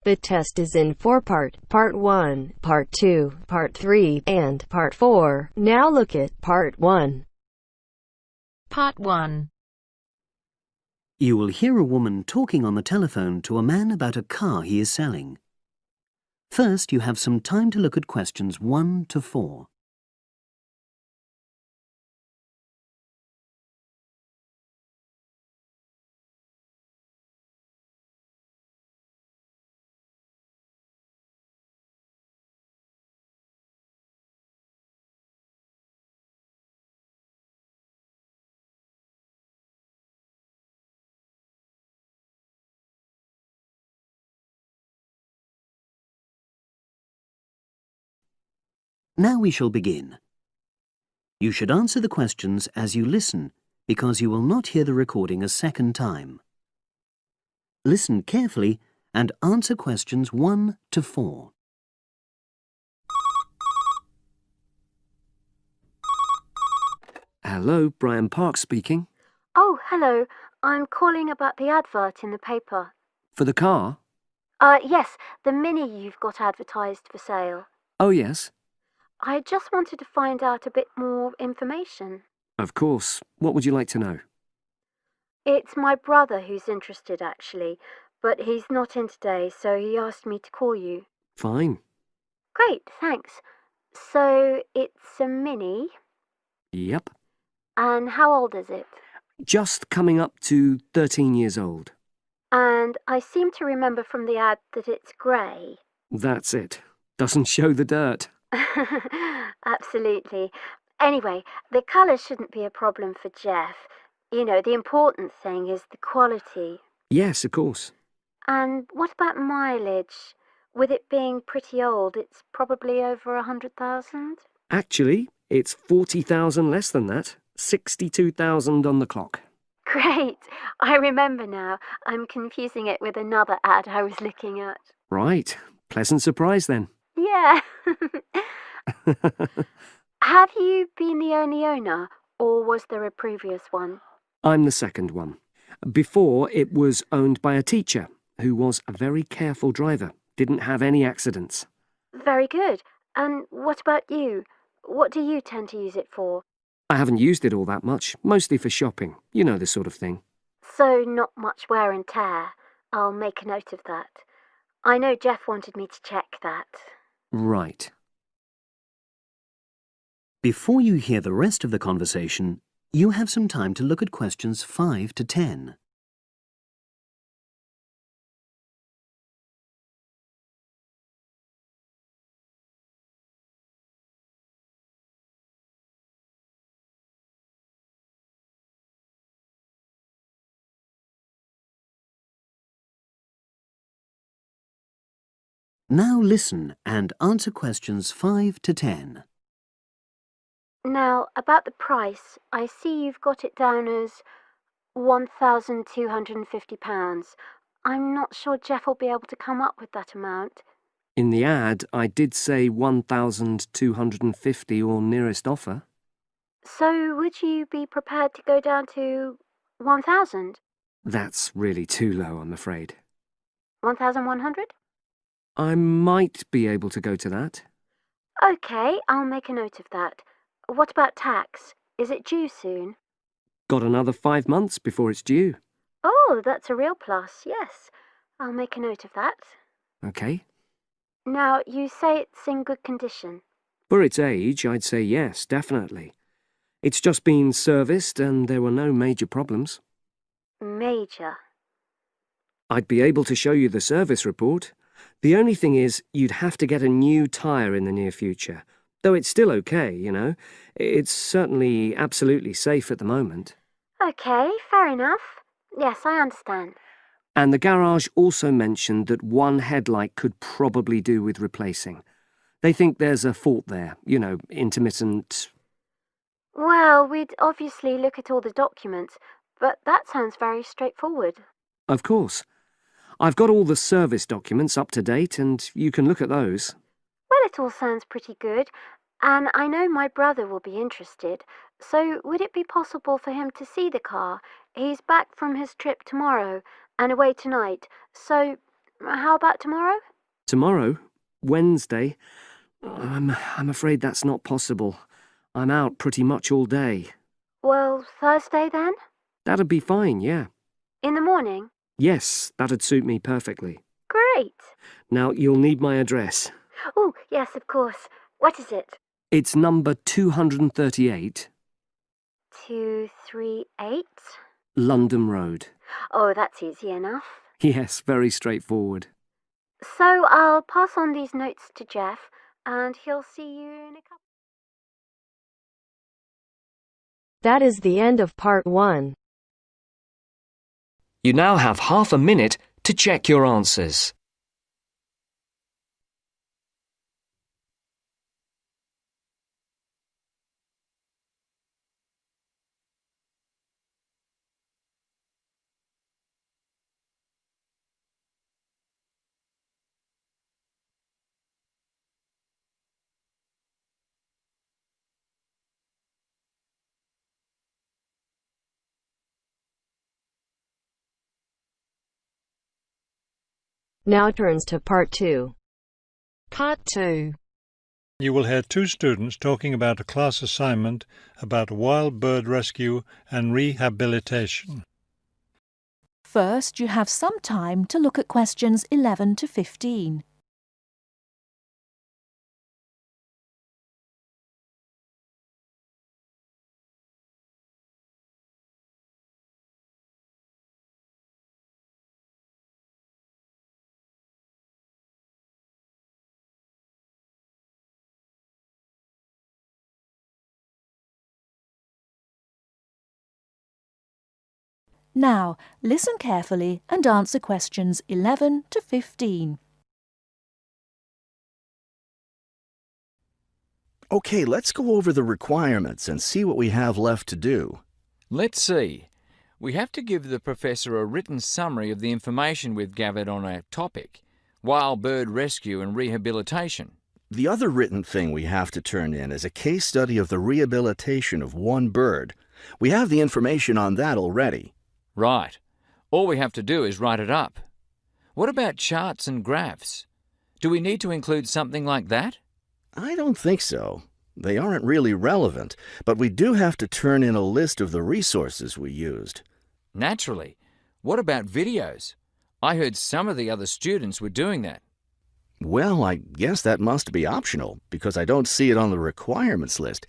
The test is in four-part, Part 1, Part 2, Part 3, and Part 4. Now look at Part 1. Part 1. You will hear a woman talking on the telephone to a man about a car he is selling. First, you have some time to look at questions 1 to 4. Now we shall begin. You should answer the questions as you listen, because you will not hear the recording a second time. Listen carefully and answer questions 1 to 4. Hello, Brian Park speaking. Oh, hello. I'm calling about the advert in the paper. For the car? Yes, the Mini you've got advertised for sale. Oh, yes. I just wanted to find out a bit more information. Of course. What would you like to know? It's my brother who's interested, actually, but he's not in today, so he asked me to call you. Fine. Great, thanks. So, it's a Mini, Yep. and how old is it? Just coming up to 13 years old. And I seem to remember from the ad that it's grey. That's it. Doesn't show the dirt. Absolutely. Anyway, the colour shouldn't be a problem for Jeff. You know, the important thing is the quality. Yes, of course. And what about mileage? With it being pretty old, it's probably over 100,000? Actually, it's 40,000 less than that. 62,000 on the clock. Great! I remember now. I'm confusing it with another ad I was looking at. Right. Pleasant surprise then. Yeah. Have you been the only owner, or was there a previous one? I'm the second one. Before, it was owned by a teacher who was a very careful driver. Didn't have any accidents. Very good. And what about you? What do you tend to use it for? I haven't used it all that much, mostly for shopping. You know, the sort of thing. So not much wear and tear. I'll make a note of that. I know Jeff wanted me to check that. Right. Before you hear the rest of the conversation, you have some time to look at questions 5 to 10. Now listen and answer questions 5 to 10. Now, about the price, I see you've got it down as £1,250. I'm not sure Jeff will be able to come up with that amount. In the ad, I did say 1,250 or nearest offer. So would you be prepared to go down to 1,000? That's really too low, I'm afraid. 1,100? I might be able to go to that. OK, I'll make a note of that. What about tax? Is it due soon? Got another 5 months before it's due. Oh, that's a real plus, yes. I'll make a note of that. OK. Now, you say it's in good condition. For its age, I'd say yes, definitely. It's just been serviced and there were no major problems. Major. I'd be able to show you the service report. The only thing is, you'd have to get a new tyre in the near future. Though it's still okay, you know. It's certainly absolutely safe at the moment. OK, fair enough. Yes, I understand. And the garage also mentioned that one headlight could probably do with replacing. They think there's a fault there, you know, intermittent. Well, we'd obviously look at all the documents, but that sounds very straightforward. Of course. I've got all the service documents up to date and you can look at those. Well, it all sounds pretty good, and I know my brother will be interested, so would it be possible for him to see the car? He's back from his trip tomorrow and away tonight, so How about tomorrow? Tomorrow? Wednesday? I'm afraid that's not possible. I'm out pretty much all day. Well, Thursday then? That'd be fine, yeah. In the morning? Yes, that'd suit me perfectly. Great. Now, you'll need my address. Oh, yes, of course. What is it? It's number 238, 238? London Road. Oh, that's easy enough. Yes, very straightforward. So I'll pass on these notes to Jeff, and he'll see you in a couple. That is the end of part 1. You now have half a minute to check your answers. Now turns to part 2. Part 2. You will hear two students talking about a class assignment about wild bird rescue and rehabilitation. First, you have some time to look at questions 11 to 15. Now, listen carefully and answer questions 11 to 15. Okay, let's go over the requirements and see what we have left to do. Let's see. We have to give the professor a written summary of the information we've gathered on our topic, wild bird rescue and rehabilitation. The other written thing we have to turn in is a case study of the rehabilitation of one bird. We have the information on that already. Right. All we have to do is write it up. What about charts and graphs? Do we need to include something like that? I don't think so. They aren't really relevant, but we do have to turn in a list of the resources we used. Naturally. What about videos? I heard some of the other students were doing that. Well, I guess that must be optional, because I don't see it on the requirements list.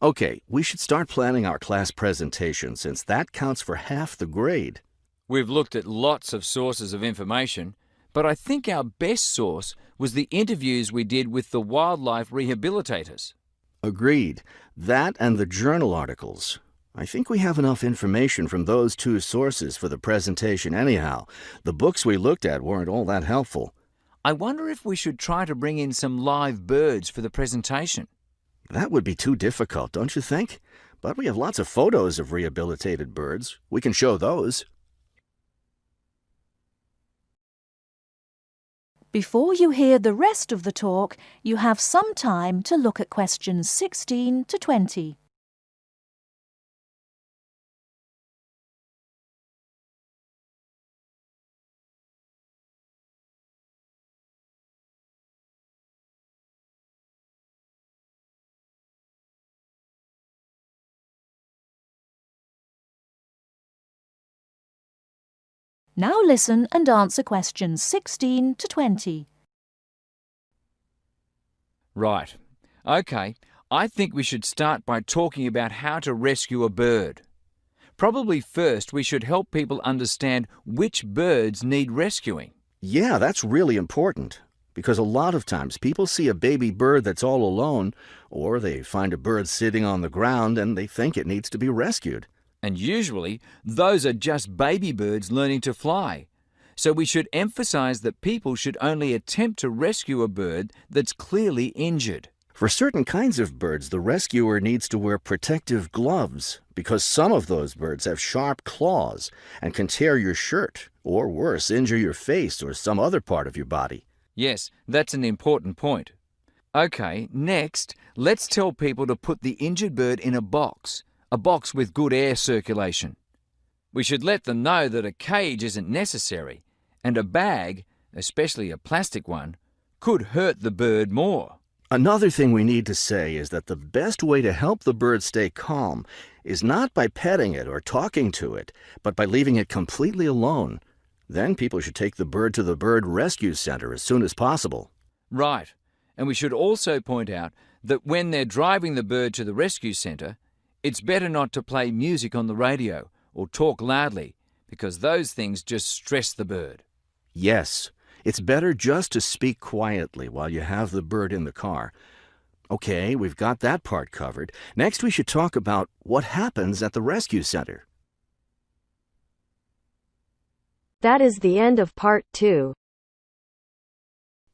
Okay, we should start planning our class presentation, since that counts for half the grade. We've looked at lots of sources of information, but I think our best source was the interviews we did with the wildlife rehabilitators. Agreed. That and the journal articles. I think we have enough information from those two sources for the presentation anyhow. The books we looked at weren't all that helpful. I wonder if we should try to bring in some live birds for the presentation. That would be too difficult, don't you think? But we have lots of photos of rehabilitated birds. We can show those. Before you hear the rest of the talk, you have some time to look at questions 16 to 20. Now listen and answer questions 16 to 20. Right. Okay, I think we should start by talking about how to rescue a bird. Probably first we should help people understand which birds need rescuing. Yeah, that's really important. Because a lot of times people see a baby bird that's all alone, or they find a bird sitting on the ground and they think it needs to be rescued. And usually, those are just baby birds learning to fly. So we should emphasize that people should only attempt to rescue a bird that's clearly injured. For certain kinds of birds, the rescuer needs to wear protective gloves because some of those birds have sharp claws and can tear your shirt, or worse, injure your face or some other part of your body. Yes, that's an important point. Okay, next, let's tell people to put the injured bird in a box with good air circulation. We should let them know that a cage isn't necessary, and a bag, especially a plastic one, could hurt the bird more. Another thing we need to say is that the best way to help the bird stay calm is not by petting it or talking to it, but by leaving it completely alone. Then people should take the bird to the bird rescue center as soon as possible. Right. And we should also point out that when they're driving the bird to the rescue centre, it's better not to play music on the radio or talk loudly, because those things just stress the bird. Yes, it's better just to speak quietly while you have the bird in the car. Okay, we've got that part covered. Next, we should talk about what happens at the rescue center. That is the end of part 2.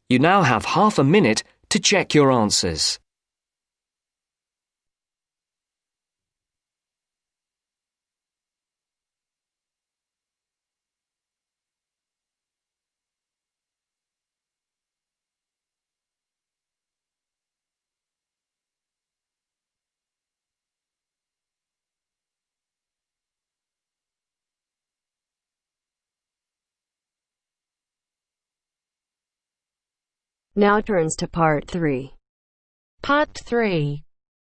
You now have half a minute to check your answers. Now turns to part 3. Part 3.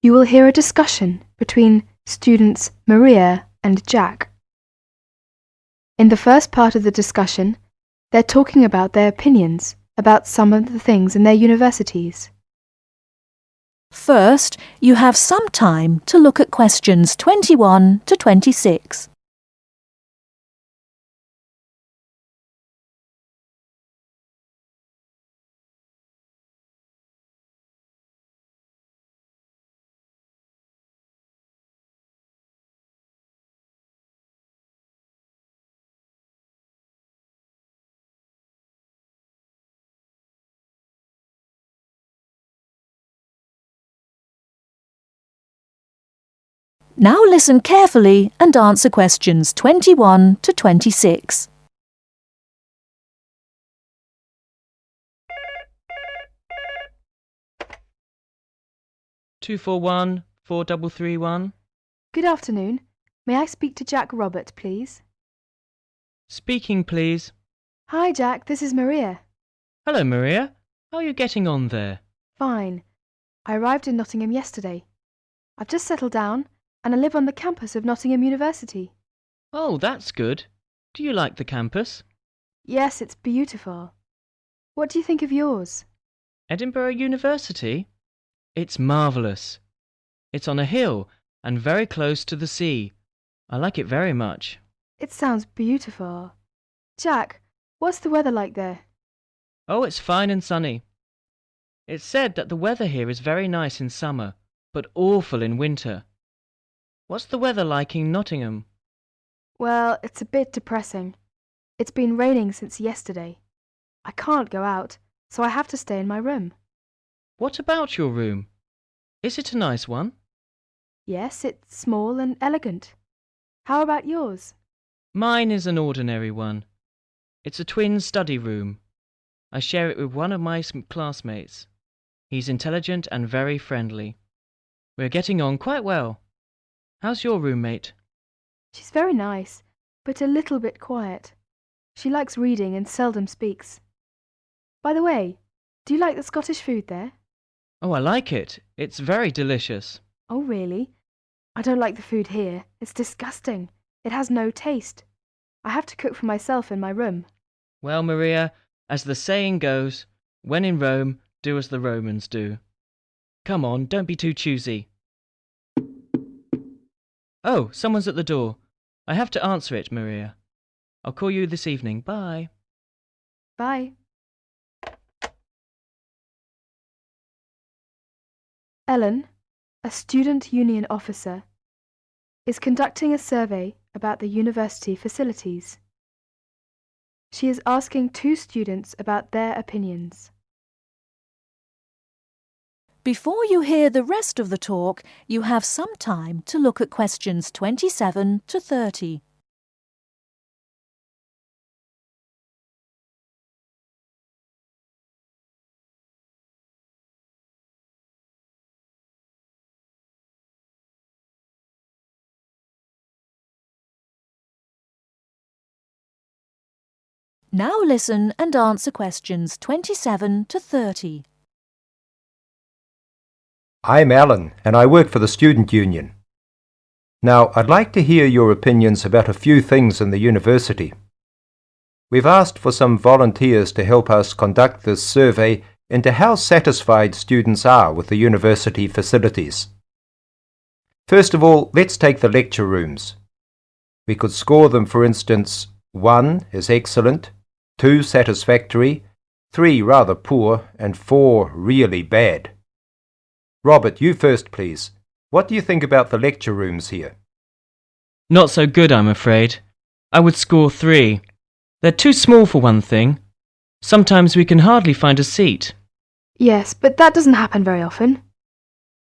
You will hear a discussion between students Maria and Jack. In the first part of the discussion, they're talking about their opinions about some of the things in their universities. First, you have some time to look at questions 21 to 26. Now listen carefully and answer questions 21 to 26. Two four one 4331. Good afternoon. May I speak to Jack Robert, please? Speaking, please. Hi, Jack. This is Maria. Hello, Maria. How are you getting on there? Fine. I arrived in Nottingham yesterday. I've just settled down and I live on the campus of Nottingham University. Oh, that's good. Do you like the campus? Yes, it's beautiful. What do you think of yours? Edinburgh University? It's marvellous. It's on a hill and very close to the sea. I like it very much. It sounds beautiful. Jack, what's the weather like there? Oh, it's fine and sunny. It's said that the weather here is very nice in summer, but awful in winter. What's the weather like in Nottingham? Well, it's a bit depressing. It's been raining since yesterday. I can't go out, so I have to stay in my room. What about your room? Is it a nice one? Yes, it's small and elegant. How about yours? Mine is an ordinary one. It's a twin study room. I share it with one of my classmates. He's intelligent and very friendly. We're getting on quite well. How's your roommate? She's very nice, but a little bit quiet. She likes reading and seldom speaks. By the way, do you like the Scottish food there? Oh, I like it. It's very delicious. Oh, really? I don't like the food here. It's disgusting. It has no taste. I have to cook for myself in my room. Well, Maria, as the saying goes, when in Rome, do as the Romans do. Come on, don't be too choosy. Oh, someone's at the door. I have to answer it, Maria. I'll call you this evening. Bye. Bye. Ellen, a student union officer, is conducting a survey about the university facilities. She is asking 2 students about their opinions. Before you hear the rest of the talk, you have some time to look at questions 27 to 30. Now listen and answer questions 27 to 30. I'm Alan, and I work for the Student Union. Now, I'd like to hear your opinions about a few things in the university. We've asked for some volunteers to help us conduct this survey into how satisfied students are with the university facilities. First of all, let's take the lecture rooms. We could score them, for instance, 1 is excellent, 2 satisfactory, 3 rather poor, and 4 really bad. Robert, you first, please. What do you think about the lecture rooms here? Not so good, I'm afraid. I would score 3. They're too small for one thing. Sometimes we can hardly find a seat. Yes, but that doesn't happen very often.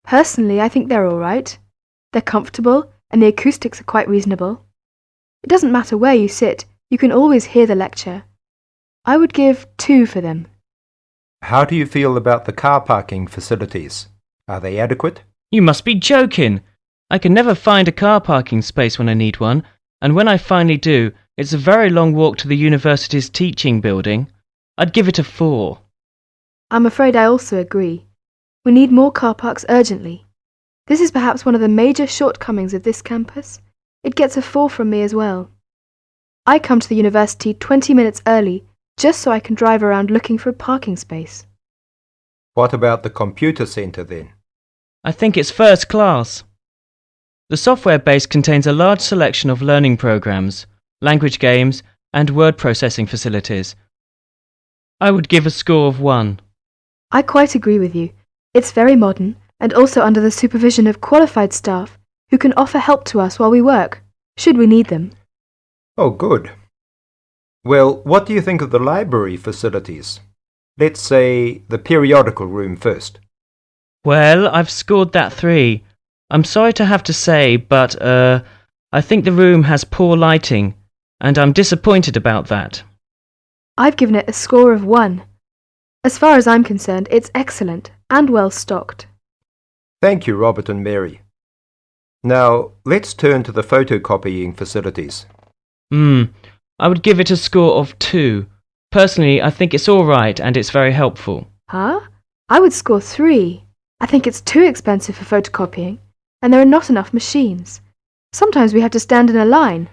Personally, I think they're all right. They're comfortable, and the acoustics are quite reasonable. It doesn't matter where you sit, you can always hear the lecture. I would give 2 for them. How do you feel about the car parking facilities? Are they adequate? You must be joking! I can never find a car parking space when I need one, and when I finally do, it's a very long walk to the university's teaching building. I'd give it a 4. I'm afraid I also agree. We need more car parks urgently. This is perhaps one of the major shortcomings of this campus. It gets a 4 from me as well. I come to the university 20 minutes early just so I can drive around looking for a parking space. What about the computer centre then? I think it's first class. The software base contains a large selection of learning programs, language games, and word processing facilities. I would give a score of 1. I quite agree with you. It's very modern and also under the supervision of qualified staff who can offer help to us while we work, should we need them. Oh, good. Well, what do you think of the library facilities? Let's say the periodical room first. Well, I've scored that 3. I'm sorry to have to say, but, I think the room has poor lighting, and I'm disappointed about that. I've given it a score of 1. As far as I'm concerned, it's excellent and well stocked. Thank you, Robert and Mary. Now, let's turn to the photocopying facilities. I would give it a score of 2. Personally, I think it's all right and it's very helpful. Huh? I would score 3. I think it's too expensive for photocopying, and there are not enough machines. Sometimes we have to stand in a line.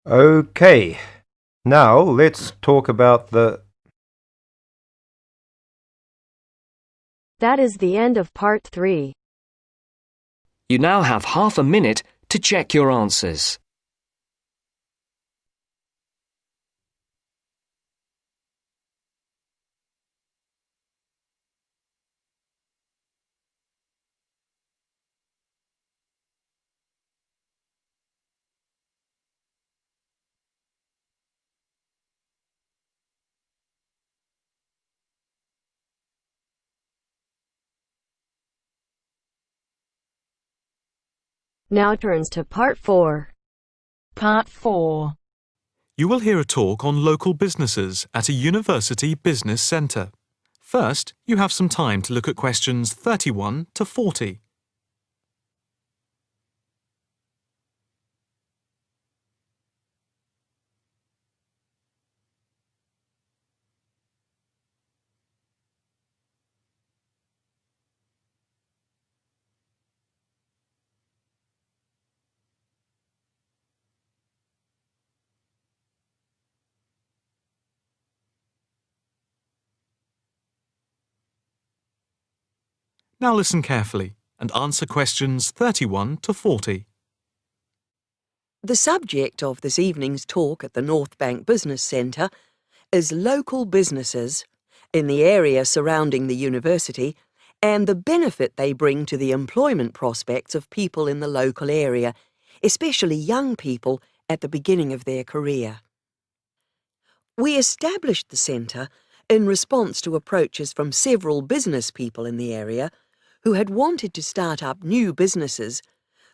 Okay. Now, let's talk about the... That is the end of part 3. You now have half a minute to check your answers. Now turns to part 4. Part 4. You will hear a talk on local businesses at a university business centre. First, you have some time to look at questions 31 to 40. Now listen carefully and answer questions 31 to 40. The subject of this evening's talk at the North Bank Business Centre is local businesses in the area surrounding the university and the benefit they bring to the employment prospects of people in the local area, especially young people at the beginning of their career. We established the centre in response to approaches from several business people in the area who had wanted to start up new businesses,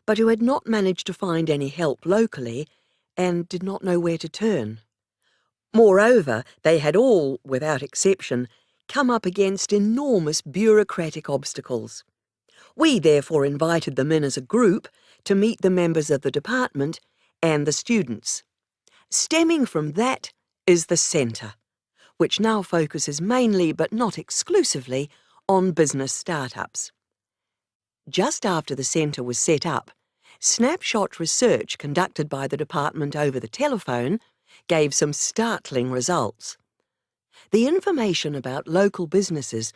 but who had not managed to find any help locally and did not know where to turn. Moreover, they had all, without exception, come up against enormous bureaucratic obstacles. We therefore invited them in as a group to meet the members of the department and the students. Stemming from that is the centre. which now focuses mainly but not exclusively on business startups. Just after the centre was set up, snapshot research conducted by the department over the telephone gave some startling results. The information about local businesses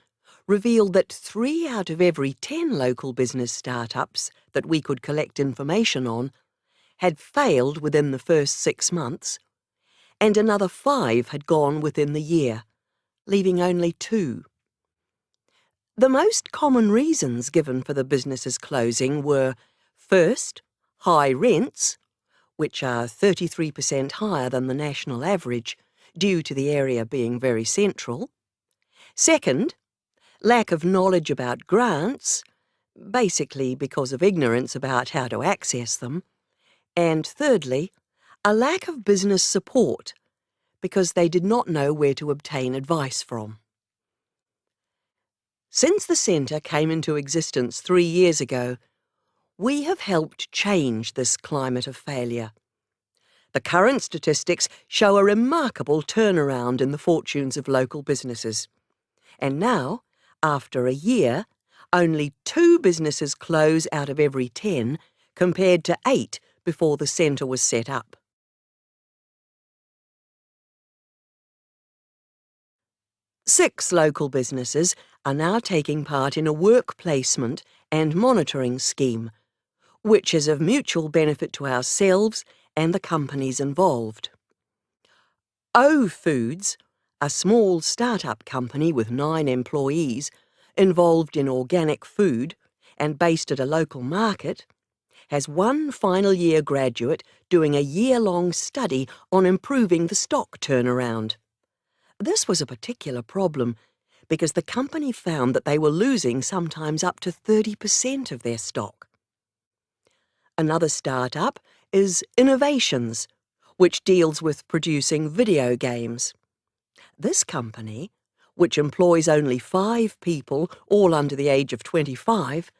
revealed that 3 out of every 10 local business startups that we could collect information on had failed within the first 6 months, and another 5 had gone within the year, leaving only 2. The most common reasons given for the businesses closing were, first, high rents, which are 33% higher than the national average due to the area being very central. Second, lack of knowledge about grants, basically because of ignorance about how to access them. And thirdly, a lack of business support, because they did not know where to obtain advice from. Since the centre came into existence 3 years ago, we have helped change this climate of failure. The current statistics show a remarkable turnaround in the fortunes of local businesses. And now, after a year, only 2 businesses close out of every 10, compared to 8 before the centre was set up. Six local businesses are now taking part in a work placement and monitoring scheme, which is of mutual benefit to ourselves and the companies involved. O Foods, a small start-up company with 9 employees involved in organic food and based at a local market, has 1 final year graduate doing a year-long study on improving the stock turnaround. This was a particular problem because the company found that they were losing sometimes up to 30% of their stock. Another start-up is Innovations, which deals with producing video games. This company, which employs only 5 people, all under the age of 25,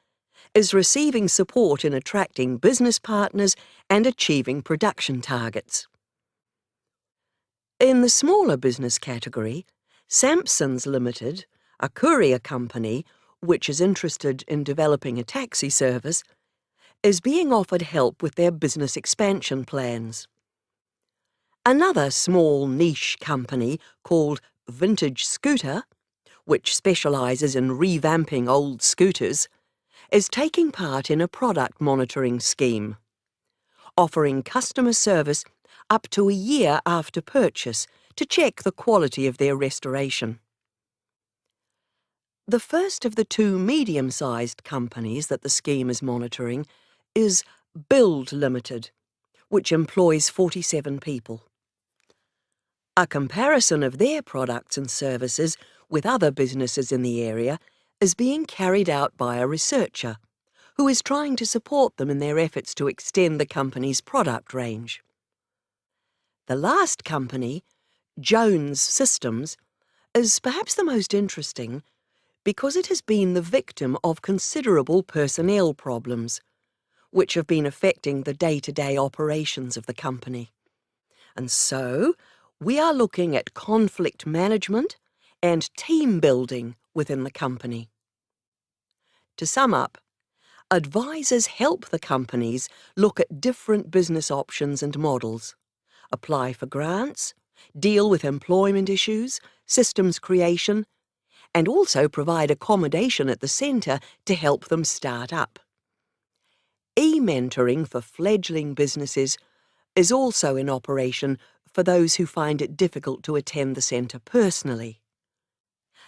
is receiving support in attracting business partners and achieving production targets. In the smaller business category, Sampsons Limited, a courier company which is interested in developing a taxi service, is being offered help with their business expansion plans. Another small niche company called Vintage Scooter, which specialises in revamping old scooters, is taking part in a product monitoring scheme, offering customer service up to a year after purchase to check the quality of their restoration. The first of the 2 medium-sized companies that the scheme is monitoring is Build Limited, which employs 47 people. A comparison of their products and services with other businesses in the area is being carried out by a researcher who is trying to support them in their efforts to extend the company's product range. The last company, Jones Systems, is perhaps the most interesting because it has been the victim of considerable personnel problems, which have been affecting the day-to-day operations of the company. And so, we are looking at conflict management and team building within the company. To sum up, advisors help the companies look at different business options and models, apply for grants, deal with employment issues, systems creation, and also provide accommodation at the centre to help them start up. E-mentoring for fledgling businesses is also in operation for those who find it difficult to attend the centre personally.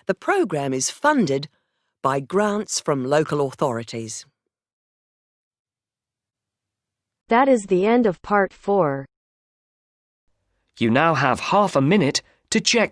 The programme is funded by grants from local authorities. That is the end of part 4. You now have half a minute to check